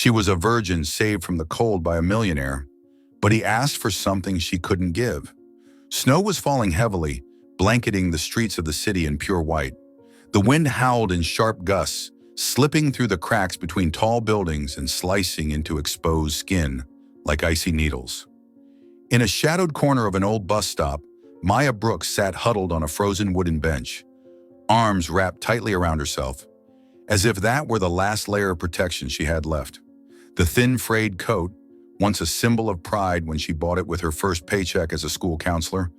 She was a virgin saved from the cold by a millionaire, but he asked for something she couldn't give. Snow was falling heavily, blanketing the streets of the city in pure white. The wind howled in sharp gusts, slipping through the cracks between tall buildings and slicing into exposed skin like icy needles. In a shadowed corner of an old bus stop, Maya Brooks sat huddled on a frozen wooden bench, arms wrapped tightly around herself, as if that were the last layer of protection she had left. The thin frayed coat, once a symbol of pride when she bought it with her first paycheck as a school counselor,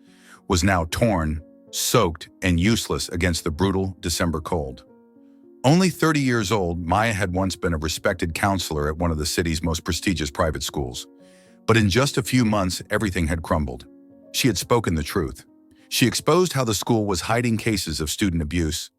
was now torn, soaked, and useless against the brutal December cold. Only 30 years old, Maya had once been a respected counselor at one of the city's most prestigious private schools. But in just a few months, everything had crumbled. She had spoken the truth. She exposed how the school was hiding cases of student abuse,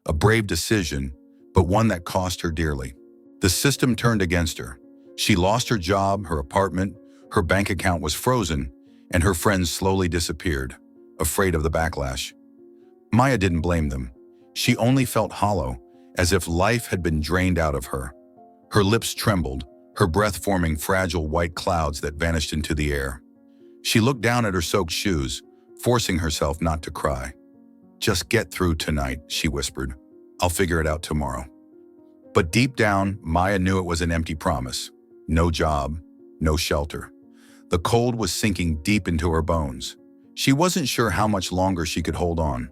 a brave decision, but one that cost her dearly. The system turned against her. She lost her job, her apartment, her bank account was frozen, and her friends slowly disappeared, afraid of the backlash. Maya didn't blame them. She only felt hollow, as if life had been drained out of her. Her lips trembled, her breath forming fragile white clouds that vanished into the air. She looked down at her soaked shoes, forcing herself not to cry. "Just get through tonight," she whispered. "I'll figure it out tomorrow." But deep down, Maya knew it was an empty promise. No job, no shelter. The cold was sinking deep into her bones. She wasn't sure how much longer she could hold on.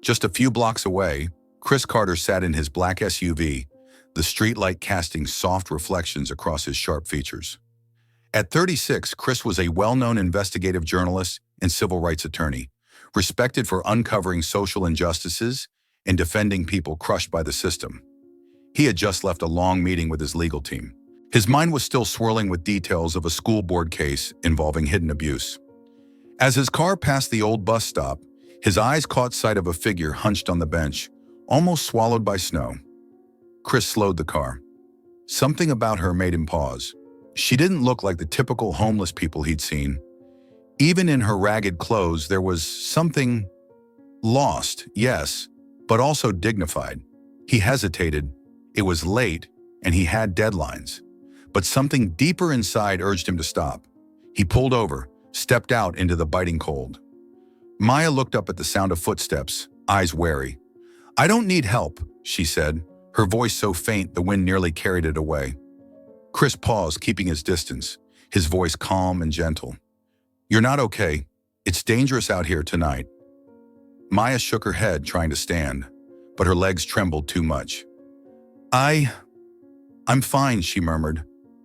Just a few blocks away, Chris Carter sat in his black SUV, the streetlight casting soft reflections across his sharp features. At 36, Chris was a well-known investigative journalist and civil rights attorney, respected for uncovering social injustices and defending people crushed by the system. He had just left a long meeting with his legal team. His mind was still swirling with details of a school board case involving hidden abuse. As his car passed the old bus stop, his eyes caught sight of a figure hunched on the bench, almost swallowed by snow. Chris slowed the car. Something about her made him pause. She didn't look like the typical homeless people he'd seen. Even in her ragged clothes, there was something lost, yes, but also dignified. He hesitated. It was late, and he had deadlines. But something deeper inside urged him to stop. He pulled over, stepped out into the biting cold. Maya looked up at the sound of footsteps, eyes wary. "I don't need help," she said, her voice so faint the wind nearly carried it away. Chris paused, keeping his distance, his voice calm and gentle. "You're not okay. It's dangerous out here tonight." Maya shook her head, trying to stand, but her legs trembled too much. I'm fine," she murmured,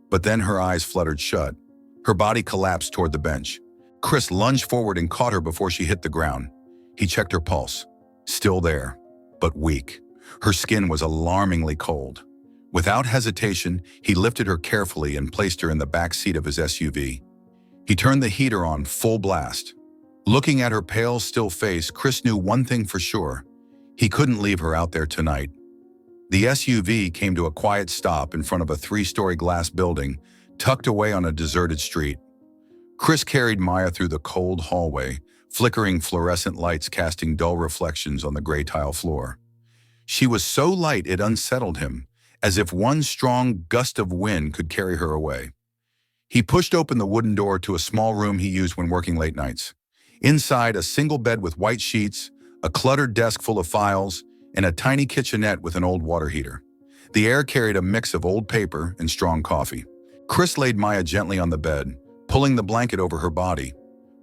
but then her eyes fluttered shut. Her body collapsed toward the bench. Chris lunged forward and caught her before she hit the ground. He checked her pulse. Still there, but weak. Her skin was alarmingly cold. Without hesitation, he lifted her carefully and placed her in the back seat of his SUV. He turned the heater on full blast. Looking at her pale, still face, Chris knew one thing for sure. He couldn't leave her out there tonight. The SUV came to a quiet stop in front of a 3-story glass building tucked away on a deserted street. Chris carried Maya through the cold hallway, flickering fluorescent lights casting dull reflections on the gray tile floor. She was so light it unsettled him, as if one strong gust of wind could carry her away. He pushed open the wooden door to a small room he used when working late nights. Inside, a single bed with white sheets, a cluttered desk full of files, and a tiny kitchenette with an old water heater. The air carried a mix of old paper and strong coffee. Chris laid Maya gently on the bed, pulling the blanket over her body.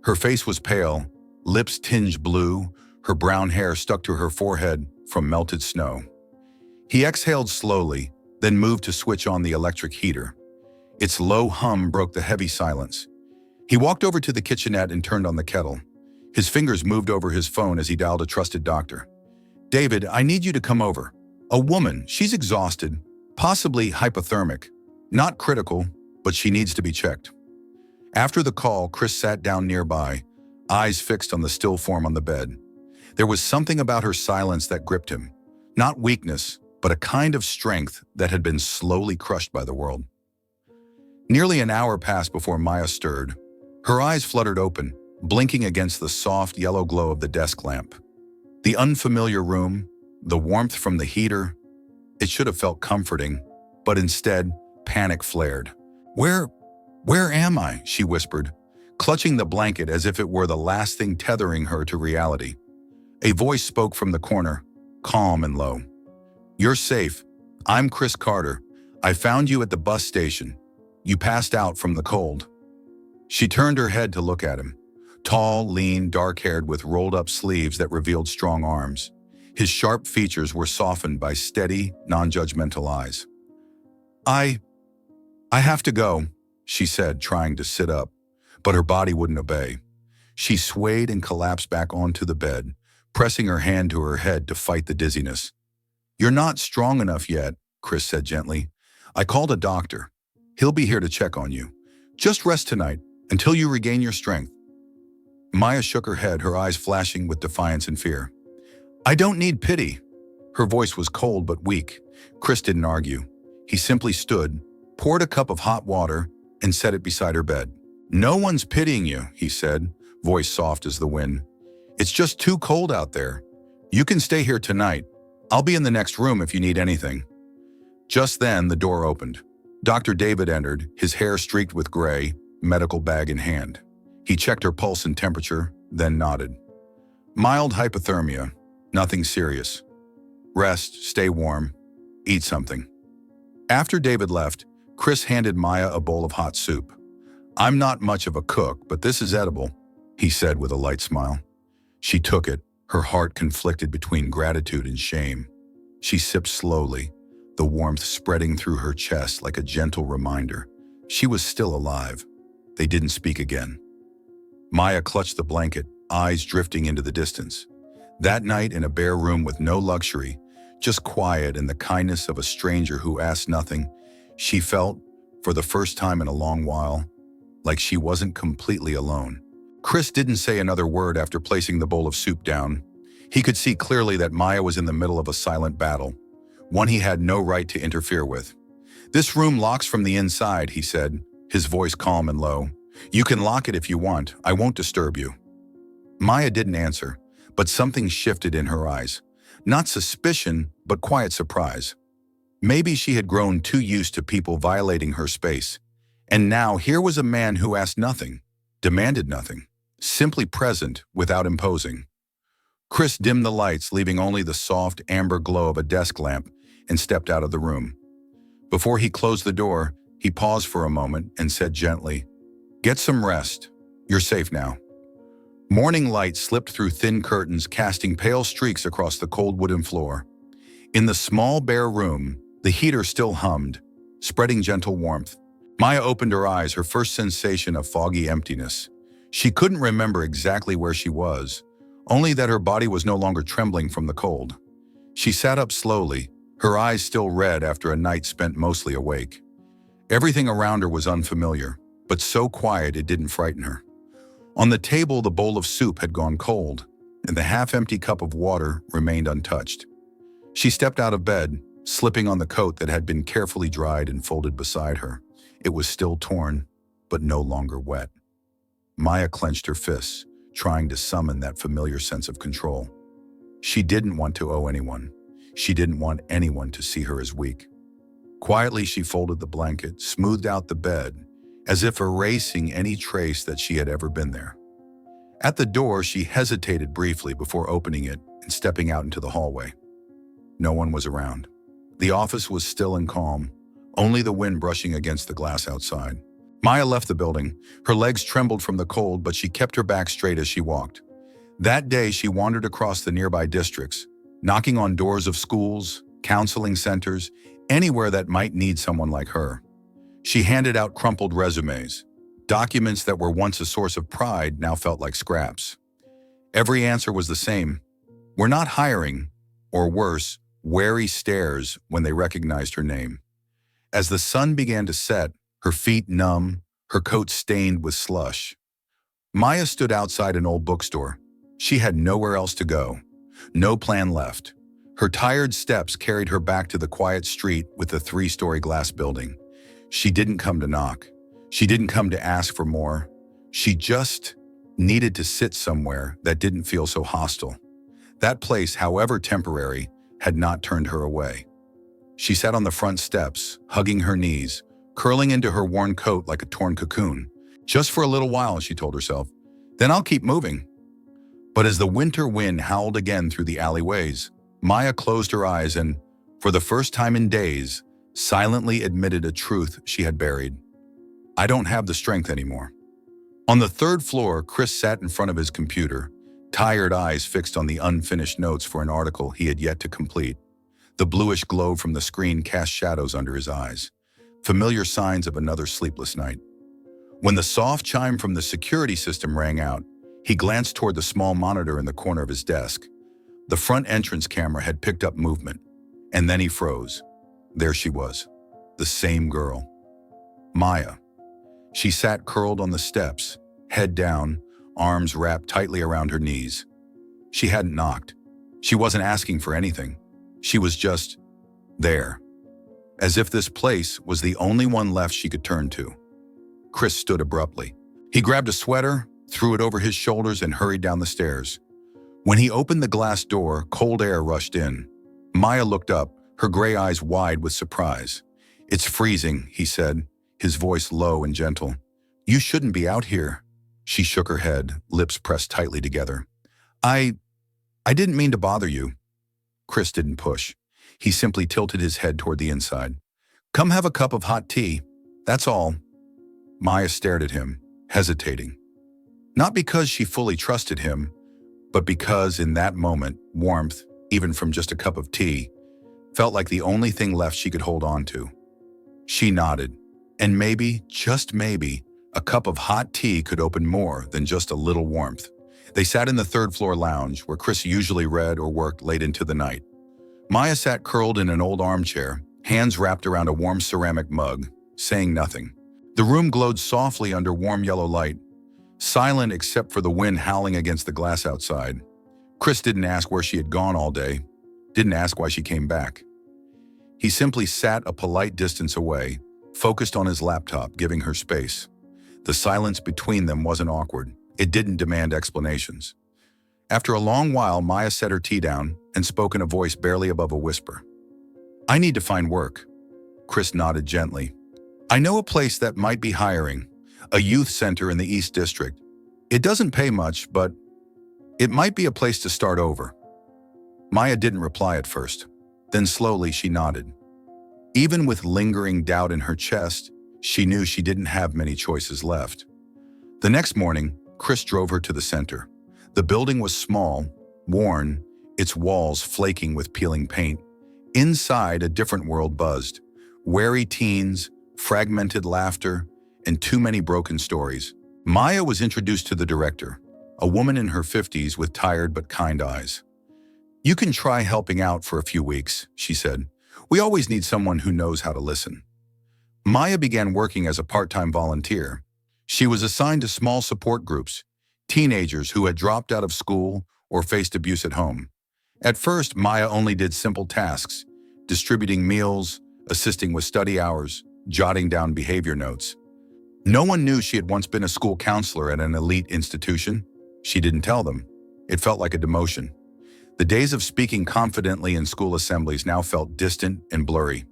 Her face was pale, lips tinged blue, her brown hair stuck to her forehead from melted snow. He exhaled slowly, then moved to switch on the electric heater. Its low hum broke the heavy silence. He walked over to the kitchenette and turned on the kettle. His fingers moved over his phone as he dialed a trusted doctor. "David, I need you to come over. A woman, she's exhausted, possibly hypothermic. Not critical, but she needs to be checked." After the call, Chris sat down nearby, eyes fixed on the still form on the bed. There was something about her silence that gripped him. Not weakness, but a kind of strength that had been slowly crushed by the world. Nearly an hour passed before Maya stirred. Her eyes fluttered open, blinking against the soft yellow glow of the desk lamp. The unfamiliar room, the warmth from the heater, it should have felt comforting, but instead, Panic flared. Where, where am I? She whispered, clutching the blanket as if it were the last thing tethering her to reality. A voice spoke from the corner, calm and low. You're safe. I'm Chris Carter. I found you at the bus station. You passed out from the cold. She turned her head to look at him. Tall, lean, dark-haired with rolled-up sleeves that revealed strong arms. His sharp features were softened by steady, non-judgmental eyes. I have to go, she said, trying to sit up, but her body wouldn't obey. She swayed and collapsed back onto the bed, pressing her hand to her head to fight the dizziness. You're not strong enough yet, Chris said gently. I called a doctor. He'll be here to check on you. Just rest tonight, until you regain your strength. Maya shook her head, her eyes flashing with defiance and fear. I don't need pity. Her voice was cold but weak. Chris didn't argue. He simply stood, poured a cup of hot water, and set it beside her bed. No one's pitying you, he said, voice soft as the wind. It's just too cold out there. You can stay here tonight. I'll be in the next room if you need anything. Just then, the door opened. Dr. David entered, his hair streaked with gray, medical bag in hand. He checked her pulse and temperature, then nodded. Mild hypothermia, nothing serious. Rest, stay warm, eat something. After David left, Chris handed Maya a bowl of hot soup. I'm not much of a cook, but this is edible, he said with a light smile. She took it, her heart conflicted between gratitude and shame. She sipped slowly, the warmth spreading through her chest like a gentle reminder. She was still alive. They didn't speak again. Maya clutched the blanket, eyes drifting into the distance. That night in a bare room with no luxury, just quiet and the kindness of a stranger who asked nothing, she felt, for the first time in a long while, like she wasn't completely alone. Chris didn't say another word after placing the bowl of soup down. He could see clearly that Maya was in the middle of a silent battle, one he had no right to interfere with. This room locks from the inside, he said, his voice calm and low. You can lock it if you want. I won't disturb you. Maya didn't answer, but something shifted in her eyes. Not suspicion, but quiet surprise. Maybe she had grown too used to people violating her space. And now here was a man who asked nothing, demanded nothing, simply present without imposing. Chris dimmed the lights, leaving only the soft amber glow of a desk lamp, and stepped out of the room. Before he closed the door, he paused for a moment and said gently, Get some rest. You're safe now. Morning light slipped through thin curtains, casting pale streaks across the cold wooden floor. In the small, bare room, the heater still hummed, spreading gentle warmth. Maya opened her eyes, her first sensation of foggy emptiness. She couldn't remember exactly where she was, only that her body was no longer trembling from the cold. She sat up slowly, her eyes still red after a night spent mostly awake. Everything around her was unfamiliar, but so quiet it didn't frighten her. On the table, the bowl of soup had gone cold, and the half-empty cup of water remained untouched. She stepped out of bed, slipping on the coat that had been carefully dried and folded beside her. It was still torn, but no longer wet. Maya clenched her fists, trying to summon that familiar sense of control. She didn't want to owe anyone. She didn't want anyone to see her as weak. Quietly, she folded the blanket, smoothed out the bed, as if erasing any trace that she had ever been there. At the door, she hesitated briefly before opening it and stepping out into the hallway. No one was around. The office was still and calm, only the wind brushing against the glass outside. Maya left the building. Her legs trembled from the cold, but she kept her back straight as she walked. That day, she wandered across the nearby districts, knocking on doors of schools, counseling centers, anywhere that might need someone like her. She handed out crumpled resumes. Documents that were once a source of pride now felt like scraps. Every answer was the same. We're not hiring, or worse, wary stares when they recognized her name. As the sun began to set, her feet numb, her coat stained with slush, Maya stood outside an old bookstore. She had nowhere else to go, no plan left. Her tired steps carried her back to the quiet street with the 3-story glass building. She didn't come to knock. She didn't come to ask for more. She just needed to sit somewhere that didn't feel so hostile. That place, however temporary, had not turned her away. She sat on the front steps, hugging her knees, curling into her worn coat like a torn cocoon. Just for a little while, she told herself. Then I'll keep moving. But as the winter wind howled again through the alleyways, Maya closed her eyes and, for the first time in days, silently admitted a truth she had buried. I don't have the strength anymore. On the third floor, Chris sat in front of his computer, tired eyes fixed on the unfinished notes for an article he had yet to complete. The bluish glow from the screen cast shadows under his eyes, familiar signs of another sleepless night. When the soft chime from the security system rang out, he glanced toward the small monitor in the corner of his desk. The front entrance camera had picked up movement, and then he froze. There she was, the same girl. Maya. She sat curled on the steps, head down, arms wrapped tightly around her knees. She hadn't knocked. She wasn't asking for anything. She was just there, as if this place was the only one left she could turn to. Chris stood abruptly. He grabbed a sweater, threw it over his shoulders, and hurried down the stairs. When he opened the glass door, cold air rushed in. Maya looked up, her gray eyes wide with surprise. "It's freezing," he said, his voice low and gentle. "You shouldn't be out here." She shook her head, lips pressed tightly together. I didn't mean to bother you." Chris didn't push. He simply tilted his head toward the inside. "Come have a cup of hot tea. That's all." Maya stared at him, hesitating. Not because she fully trusted him, but because in that moment, warmth, even from just a cup of tea, felt like the only thing left she could hold on to. She nodded, and maybe, just maybe, a cup of hot tea could open more than just a little warmth. They sat in the third-floor lounge, where Chris usually read or worked late into the night. Maya sat curled in an old armchair, hands wrapped around a warm ceramic mug, saying nothing. The room glowed softly under warm yellow light, silent except for the wind howling against the glass outside. Chris didn't ask where she had gone all day, didn't ask why she came back. He simply sat a polite distance away, focused on his laptop, giving her space. The silence between them wasn't awkward. It didn't demand explanations. After a long while, Maya set her tea down and spoke in a voice barely above a whisper. "I need to find work." Chris nodded gently. "I know a place that might be hiring, a youth center in the East District. It doesn't pay much, but it might be a place to start over." Maya didn't reply at first. Then slowly she nodded. Even with lingering doubt in her chest, she knew she didn't have many choices left. The next morning, Chris drove her to the center. The building was small, worn, its walls flaking with peeling paint. Inside, a different world buzzed. Wary teens, fragmented laughter, and too many broken stories. Maya was introduced to the director, a woman in her 50s with tired but kind eyes. "You can try helping out for a few weeks," she said. "We always need someone who knows how to listen." Maya began working as a part-time volunteer. She was assigned to small support groups, teenagers who had dropped out of school or faced abuse at home. At first, Maya only did simple tasks, distributing meals, assisting with study hours, jotting down behavior notes. No one knew she had once been a school counselor at an elite institution. She didn't tell them. It felt like a demotion. The days of speaking confidently in school assemblies now felt distant and blurry.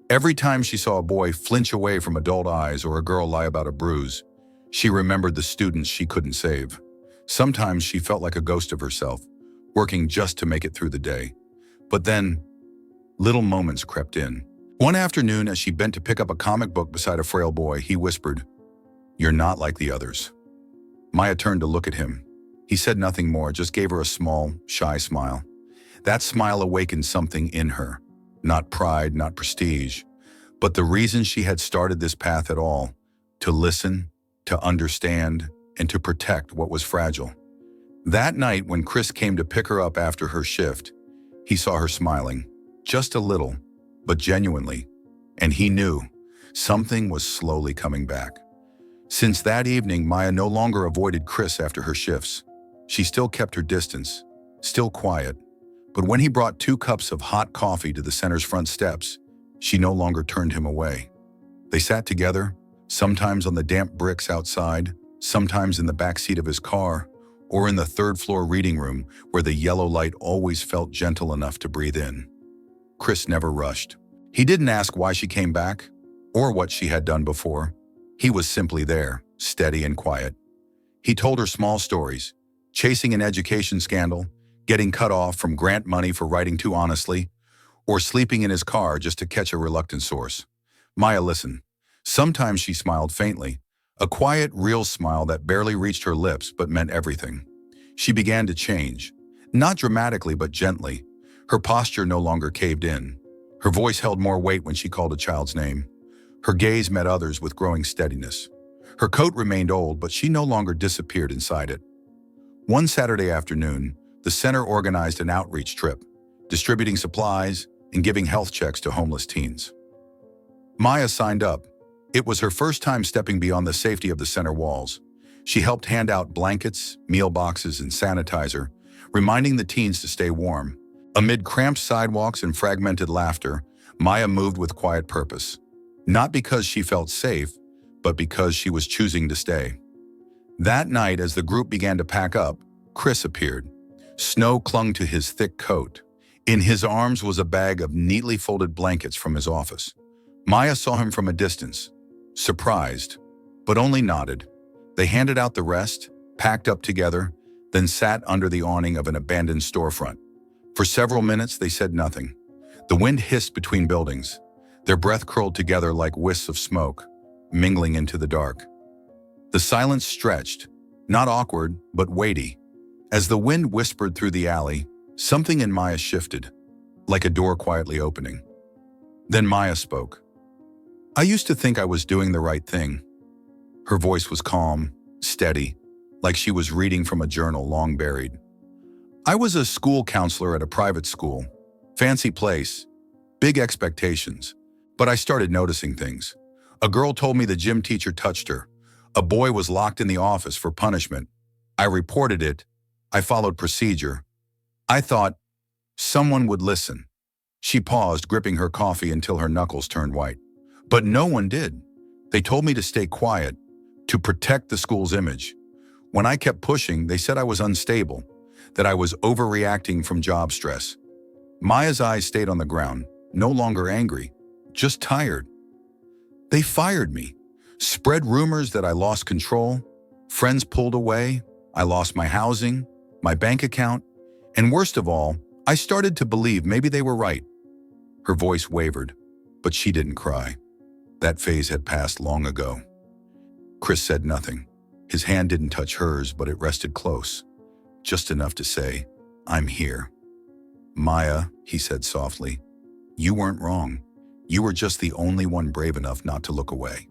Every time she saw a boy flinch away from adult eyes or a girl lie about a bruise, she remembered the students she couldn't save. Sometimes she felt like a ghost of herself, working just to make it through the day. But then, little moments crept in. One afternoon, as she bent to pick up a comic book beside a frail boy, he whispered, "You're not like the others." Maya turned to look at him. He said nothing more, just gave her a small, shy smile. That smile awakened something in her. Not pride, not prestige, but the reason she had started this path at all, to listen, to understand, and to protect what was fragile. That night, when Chris came to pick her up after her shift, he saw her smiling, just a little, but genuinely, and he knew something was slowly coming back. Since that evening, Maya no longer avoided Chris after her shifts. She still kept her distance, still quiet, but when he brought 2 cups of hot coffee to the center's front steps, she no longer turned him away. They sat together, sometimes on the damp bricks outside, sometimes in the back seat of his car, or in the third-floor reading room where the yellow light always felt gentle enough to breathe in. Chris never rushed. He didn't ask why she came back, or what she had done before. He was simply there, steady and quiet. He told her small stories, chasing an education scandal, getting cut off from grant money for writing too honestly, or sleeping in his car just to catch a reluctant source. Maya listened. Sometimes she smiled faintly, a quiet, real smile that barely reached her lips but meant everything. She began to change, not dramatically but gently. Her posture no longer caved in. Her voice held more weight when she called a child's name. Her gaze met others with growing steadiness. Her coat remained old, but she no longer disappeared inside it. One Saturday afternoon, the center organized an outreach trip, distributing supplies and giving health checks to homeless teens. Maya signed up. It was her first time stepping beyond the safety of the center walls. She helped hand out blankets, meal boxes, and sanitizer, reminding the teens to stay warm. Amid cramped sidewalks and fragmented laughter, Maya moved with quiet purpose. Not because she felt safe, but because she was choosing to stay. That night, as the group began to pack up, Chris appeared. Snow clung to his thick coat. In his arms was a bag of neatly folded blankets from his office. Maya saw him from a distance, surprised, but only nodded. They handed out the rest, packed up together, then sat under the awning of an abandoned storefront. For several minutes, they said nothing. The wind hissed between buildings. Their breath curled together like wisps of smoke, mingling into the dark. The silence stretched, not awkward, but weighty. As the wind whispered through the alley, something in Maya shifted, like a door quietly opening. Then Maya spoke. "I used to think I was doing the right thing." Her voice was calm, steady, like she was reading from a journal long buried. "I was a school counselor at a private school. Fancy place, big expectations. But I started noticing things. A girl told me the gym teacher touched her. A boy was locked in the office for punishment. I reported it. I followed procedure. I thought someone would listen." She paused, gripping her coffee until her knuckles turned white. "But no one did. They told me to stay quiet, to protect the school's image. When I kept pushing, they said I was unstable, that I was overreacting from job stress." Maya's eyes stayed on the ground, no longer angry, just tired. "They fired me, spread rumors that I lost control, friends pulled away, I lost my housing, my bank account, and worst of all, I started to believe maybe they were right." Her voice wavered, but she didn't cry. That phase had passed long ago. Chris said nothing. His hand didn't touch hers, but it rested close, just enough to say, "I'm here." "Maya," he said softly, "you weren't wrong. You were just the only one brave enough not to look away."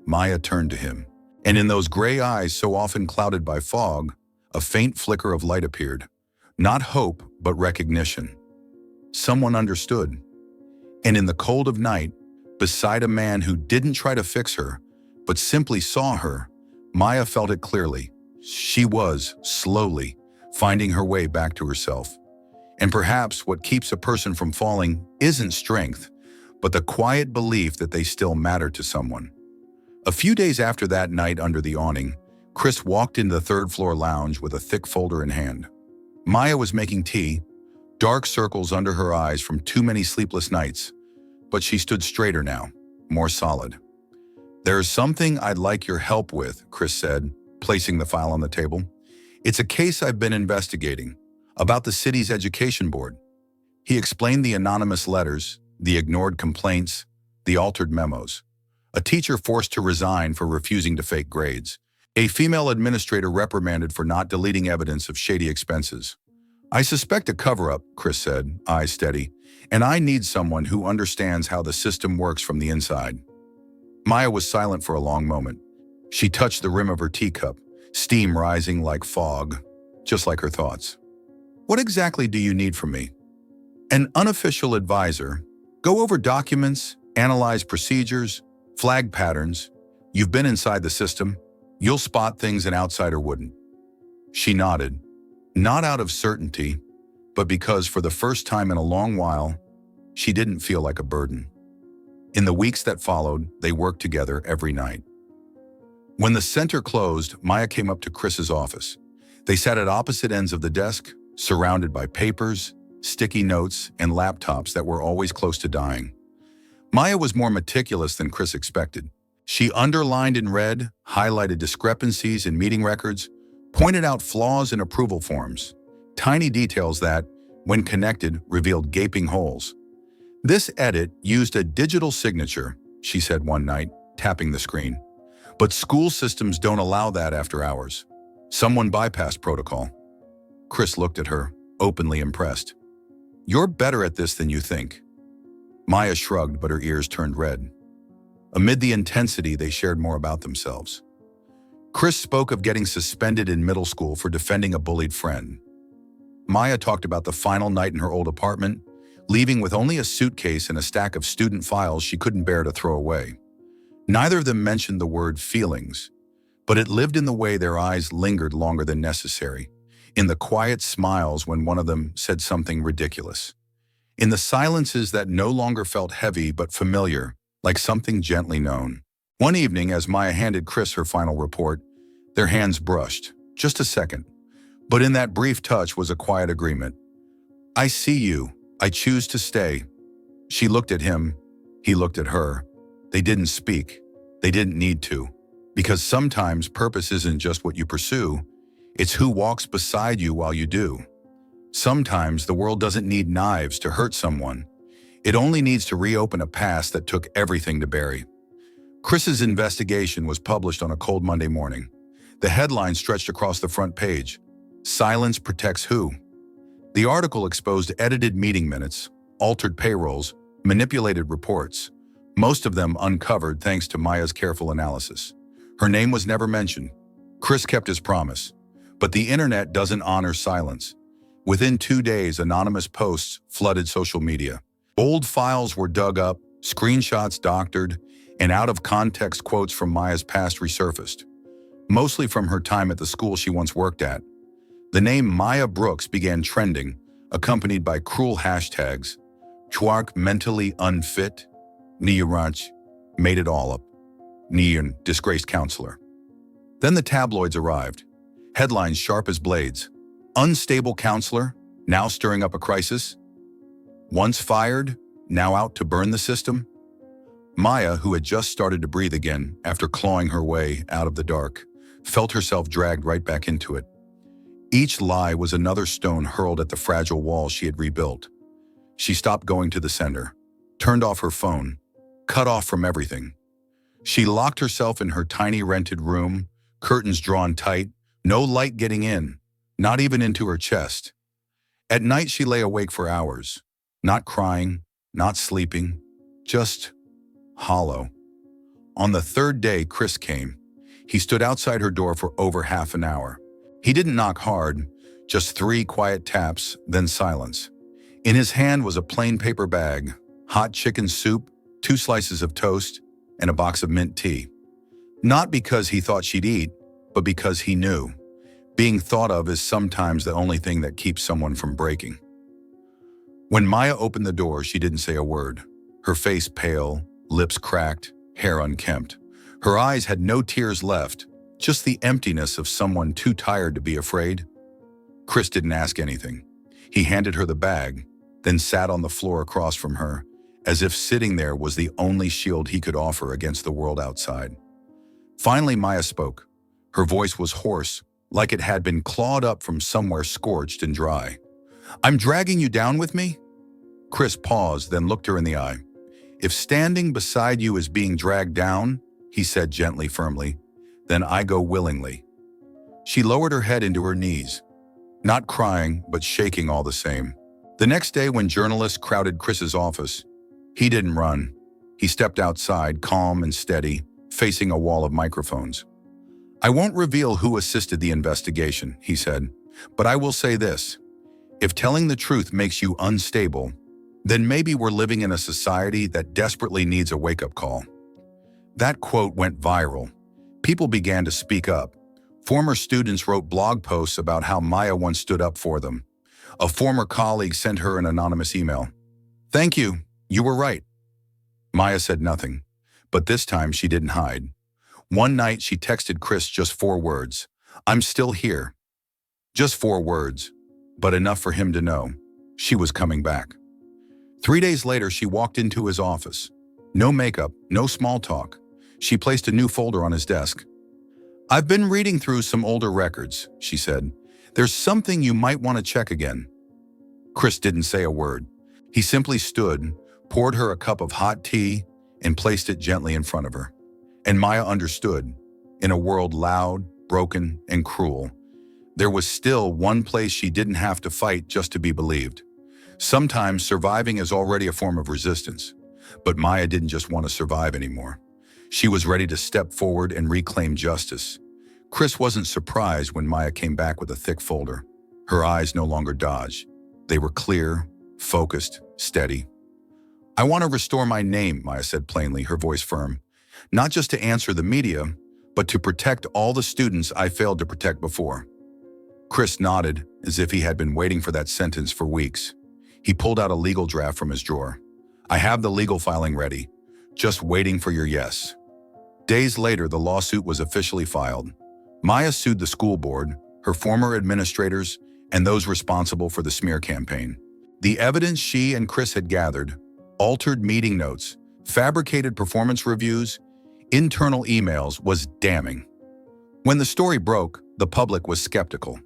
Maya turned to him, and in those gray eyes so often clouded by fog, a faint flicker of light appeared. Not hope, but recognition. Someone understood. And in the cold of night, beside a man who didn't try to fix her, but simply saw her, Maya felt it clearly. She was, slowly, finding her way back to herself. And perhaps what keeps a person from falling isn't strength, but the quiet belief that they still matter to someone. A few days after that night under the awning, Chris walked into the third-floor lounge with a thick folder in hand. Maya was making tea, dark circles under her eyes from too many sleepless nights, but she stood straighter now, more solid. "There's something I'd like your help with," Chris said, placing the file on the table. "It's a case I've been investigating, about the city's education board." He explained the anonymous letters, the ignored complaints, the altered memos. A teacher forced to resign for refusing to fake grades. A female administrator reprimanded for not deleting evidence of shady expenses. "I suspect a cover-up," Chris said, eyes steady, "and I need someone who understands how the system works from the inside." Maya was silent for a long moment. She touched the rim of her teacup, steam rising like fog, just like her thoughts. "What exactly do you need from me?" "An unofficial advisor. Go over documents, analyze procedures, flag patterns. You've been inside the system. You'll spot things an outsider wouldn't." She nodded, not out of certainty, but because for the first time in a long while, she didn't feel like a burden. In the weeks that followed, they worked together every night. When the center closed, Maya came up to Chris's office. They sat at opposite ends of the desk, surrounded by papers, sticky notes, and laptops that were always close to dying. Maya was more meticulous than Chris expected. She underlined in red, highlighted discrepancies in meeting records, pointed out flaws in approval forms, tiny details that, when connected, revealed gaping holes. "This edit used a digital signature," she said one night, tapping the screen. "But school systems don't allow that after hours. Someone bypassed protocol." Chris looked at her, openly impressed. "You're better at this than you think." Maya shrugged, but her ears turned red. Amid the intensity, they shared more about themselves. Chris spoke of getting suspended in middle school for defending a bullied friend. Maya talked about the final night in her old apartment, leaving with only a suitcase and a stack of student files she couldn't bear to throw away. Neither of them mentioned the word feelings, but it lived in the way their eyes lingered longer than necessary, in the quiet smiles when one of them said something ridiculous, in the silences that no longer felt heavy but familiar, like something gently known. One evening, as Maya handed Chris her final report, their hands brushed. Just a second. But in that brief touch was a quiet agreement. "I see you. I choose to stay." She looked at him. He looked at her. They didn't speak. They didn't need to. Because sometimes purpose isn't just what you pursue, it's who walks beside you while you do. Sometimes the world doesn't need knives to hurt someone. It only needs to reopen a past that took everything to bury. Chris's investigation was published on a cold Monday morning. The headline stretched across the front page. "Silence protects who?" The article exposed edited meeting minutes, altered payrolls, manipulated reports, most of them uncovered thanks to Maya's careful analysis. Her name was never mentioned. Chris kept his promise. But the internet doesn't honor silence. Within 2 days, anonymous posts flooded social media. Old files were dug up, screenshots doctored, and out-of-context quotes from Maya's past resurfaced, mostly from her time at the school she once worked at. The name Maya Brooks began trending, accompanied by cruel hashtags. Chwark mentally unfit, Niyaranch made it all up, Niyan disgraced counselor. Then the tabloids arrived, headlines sharp as blades. Unstable counselor, now stirring up a crisis. Once fired, now out to burn the system. Maya, who had just started to breathe again after clawing her way out of the dark, felt herself dragged right back into it. Each lie was another stone hurled at the fragile wall she had rebuilt. She stopped going to the center, turned off her phone, cut off from everything. She locked herself in her tiny rented room, curtains drawn tight, no light getting in, not even into her chest. At night she lay awake for hours, not crying, not sleeping, just hollow. On the third day, Chris came. He stood outside her door for over half an hour. He didn't knock hard, just 3 quiet taps, then silence. In his hand was a plain paper bag, hot chicken soup, 2 slices of toast, and a box of mint tea. Not because he thought she'd eat, but because he knew. Being thought of is sometimes the only thing that keeps someone from breaking. When Maya opened the door, she didn't say a word. Her face pale, lips cracked, hair unkempt. Her eyes had no tears left, just the emptiness of someone too tired to be afraid. Chris didn't ask anything. He handed her the bag, then sat on the floor across from her, as if sitting there was the only shield he could offer against the world outside. Finally, Maya spoke. Her voice was hoarse, like it had been clawed up from somewhere scorched and dry. "I'm dragging you down with me?" Chris paused, then looked her in the eye. "If standing beside you is being dragged down," he said gently, firmly, "then I go willingly." She lowered her head into her knees, not crying, but shaking all the same. The next day, when journalists crowded Chris's office, he didn't run. He stepped outside, calm and steady, facing a wall of microphones. "I won't reveal who assisted the investigation," he said, "but I will say this. If telling the truth makes you unstable, then maybe we're living in a society that desperately needs a wake-up call." That quote went viral. People began to speak up. Former students wrote blog posts about how Maya once stood up for them. A former colleague sent her an anonymous email. "Thank you. You were right." Maya said nothing, but this time she didn't hide. One night she texted Chris just 4 words. "I'm still here." Just 4 words, but enough for him to know she was coming back. 3 days later, she walked into his office. No makeup, no small talk. She placed a new folder on his desk. "I've been reading through some older records," she said. "There's something you might want to check again." Chris didn't say a word. He simply stood, poured her a cup of hot tea, and placed it gently in front of her. And Maya understood. In a world loud, broken, and cruel, there was still one place she didn't have to fight just to be believed. Sometimes surviving is already a form of resistance. But Maya didn't just want to survive anymore. She was ready to step forward and reclaim justice. Chris wasn't surprised when Maya came back with a thick folder. Her eyes no longer dodged. They were clear, focused, steady. "I want to restore my name," Maya said plainly, her voice firm. "Not just to answer the media, but to protect all the students I failed to protect before." Chris nodded, as if he had been waiting for that sentence for weeks. He pulled out a legal draft from his drawer. "I have the legal filing ready, just waiting for your yes." Days later, the lawsuit was officially filed. Maya sued the school board, her former administrators, and those responsible for the smear campaign. The evidence she and Chris had gathered, altered meeting notes, fabricated performance reviews, internal emails, was damning. When the story broke, the public was skeptical.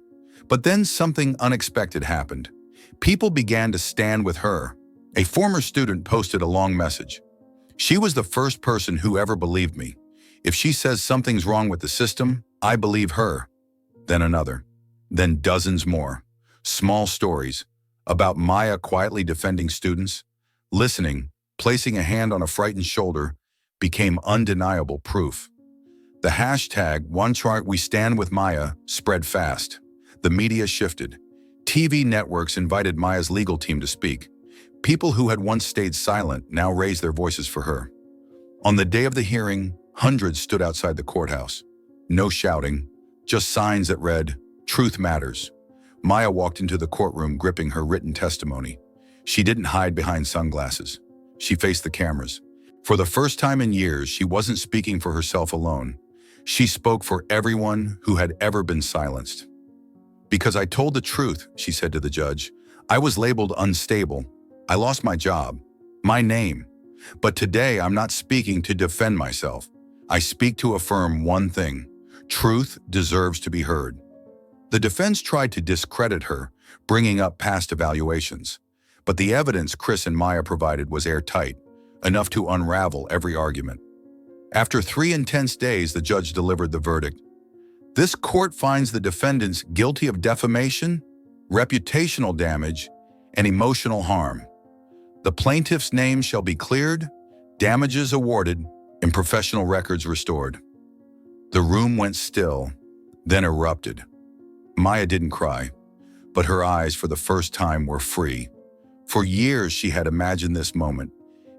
But then something unexpected happened. People began to stand with her. A former student posted a long message. "She was the first person who ever believed me. If she says something's wrong with the system, I believe her." Then another. Then dozens more. Small stories about Maya quietly defending students, listening, placing a hand on a frightened shoulder, became undeniable proof. The hashtag #WeStandWithMaya spread fast. The media shifted. TV networks invited Maya's legal team to speak. People who had once stayed silent now raised their voices for her. On the day of the hearing, hundreds stood outside the courthouse. No shouting, just signs that read, "Truth matters." Maya walked into the courtroom gripping her written testimony. She didn't hide behind sunglasses. She faced the cameras. For the first time in years, she wasn't speaking for herself alone. She spoke for everyone who had ever been silenced. "Because I told the truth," she said to the judge. "I was labeled unstable. I lost my job, my name. But today I'm not speaking to defend myself. I speak to affirm one thing. Truth deserves to be heard." The defense tried to discredit her, bringing up past evaluations. But the evidence Chris and Maya provided was airtight, enough to unravel every argument. After 3 intense days, the judge delivered the verdict. "This court finds the defendants guilty of defamation, reputational damage, and emotional harm. The plaintiff's name shall be cleared, damages awarded, and professional records restored." The room went still, then erupted. Maya didn't cry, but her eyes for the first time were free. For years she had imagined this moment,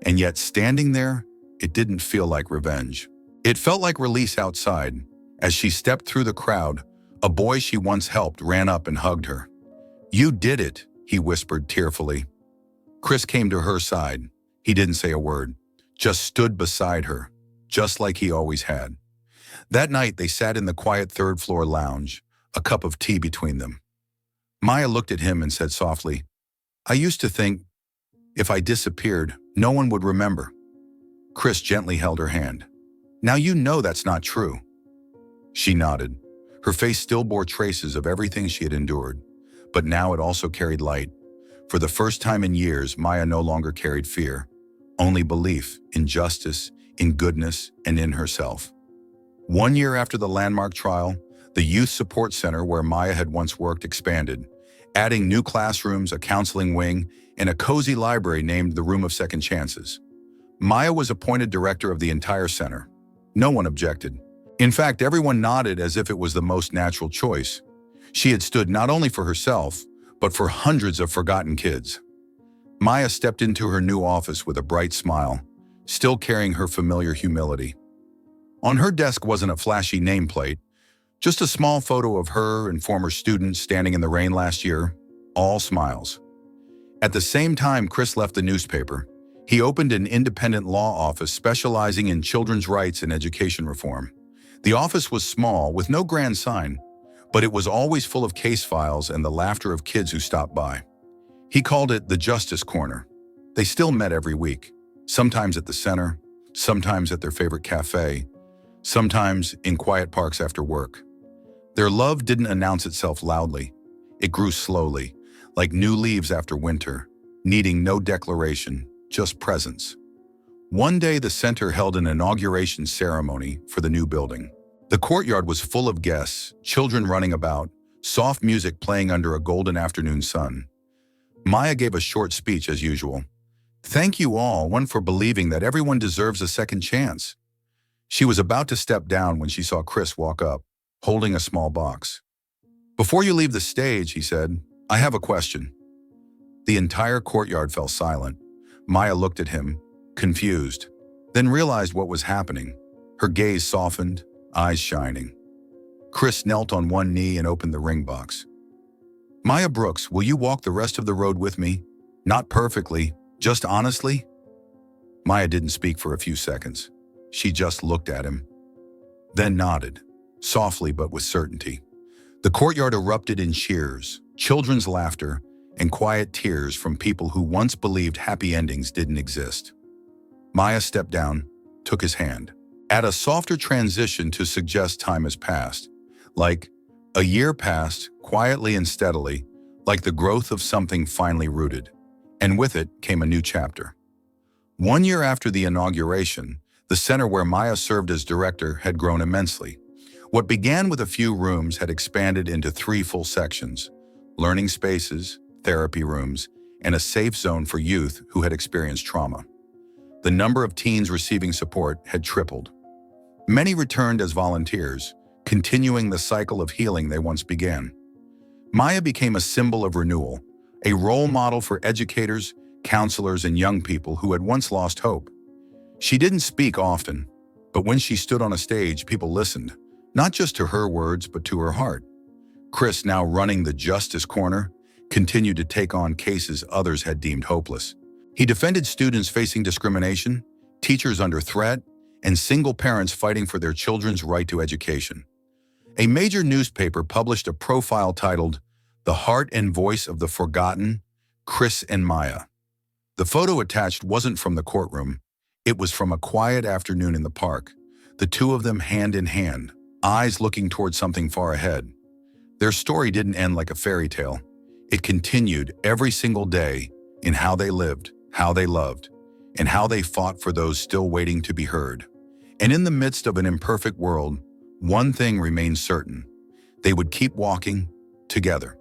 and yet standing there, it didn't feel like revenge. It felt like release outside. As she stepped through the crowd, a boy she once helped ran up and hugged her. "You did it," he whispered tearfully. Chris came to her side. He didn't say a word, just stood beside her, just like he always had. That night they sat in the quiet third-floor lounge, a cup of tea between them. Maya looked at him and said softly, "I used to think, if I disappeared, no one would remember." Chris gently held her hand. "Now you know that's not true." She nodded. Her face still bore traces of everything she had endured, but now it also carried light. For the first time in years, Maya no longer carried fear, only belief in justice, in goodness, and in herself. 1 year after the landmark trial, the youth support center where Maya had once worked expanded, adding new classrooms, a counseling wing, and a cozy library named the Room of Second Chances. Maya was appointed director of the entire center. No one objected. In fact, everyone nodded as if it was the most natural choice. She had stood not only for herself, but for hundreds of forgotten kids. Maya stepped into her new office with a bright smile, still carrying her familiar humility. On her desk wasn't a flashy nameplate, just a small photo of her and former students standing in the rain last year, all smiles. At the same time Chris left the newspaper, he opened an independent law office specializing in children's rights and education reform. The office was small, with no grand sign, but it was always full of case files and the laughter of kids who stopped by. He called it the Justice Corner. They still met every week, sometimes at the center, sometimes at their favorite cafe, sometimes in quiet parks after work. Their love didn't announce itself loudly. It grew slowly, like new leaves after winter, needing no declaration, just presence. One day, the center held an inauguration ceremony for the new building. The courtyard was full of guests, children running about, soft music playing under a golden afternoon sun. Maya gave a short speech as usual. Thank you all, one for believing that everyone deserves a second chance. She was about to step down when she saw Chris walk up, holding a small box. Before you leave the stage, he said, I have a question. The entire courtyard fell silent. Maya looked at him, confused, then realized what was happening. Her gaze softened, eyes shining. Chris knelt on one knee and opened the ring box. Maya Brooks, will you walk the rest of the road with me? Not perfectly, just honestly? Maya didn't speak for a few seconds. She just looked at him, then nodded, softly but with certainty. The courtyard erupted in cheers, children's laughter, and quiet tears from people who once believed happy endings didn't exist. Maya stepped down, took his hand. At a softer transition to suggest time has passed, like a year passed, quietly and steadily, like the growth of something finally rooted. And with it came a new chapter. 1 year after the inauguration, the center where Maya served as director had grown immensely. What began with a few rooms had expanded into 3 full sections: learning spaces, therapy rooms, and a safe zone for youth who had experienced trauma. The number of teens receiving support had tripled. Many returned as volunteers, continuing the cycle of healing they once began. Maya became a symbol of renewal, a role model for educators, counselors, and young people who had once lost hope. She didn't speak often, but when she stood on a stage, people listened, not just to her words, but to her heart. Chris, now running the Justice Corner, continued to take on cases others had deemed hopeless. He defended students facing discrimination, teachers under threat, and single parents fighting for their children's right to education. A major newspaper published a profile titled, "The Heart and Voice of the Forgotten, Chris and Maya." The photo attached wasn't from the courtroom. It was from a quiet afternoon in the park, the two of them hand in hand, eyes looking toward something far ahead. Their story didn't end like a fairy tale. It continued every single day in how they lived, how they loved, and how they fought for those still waiting to be heard. And in the midst of an imperfect world, one thing remained certain: they would keep walking together.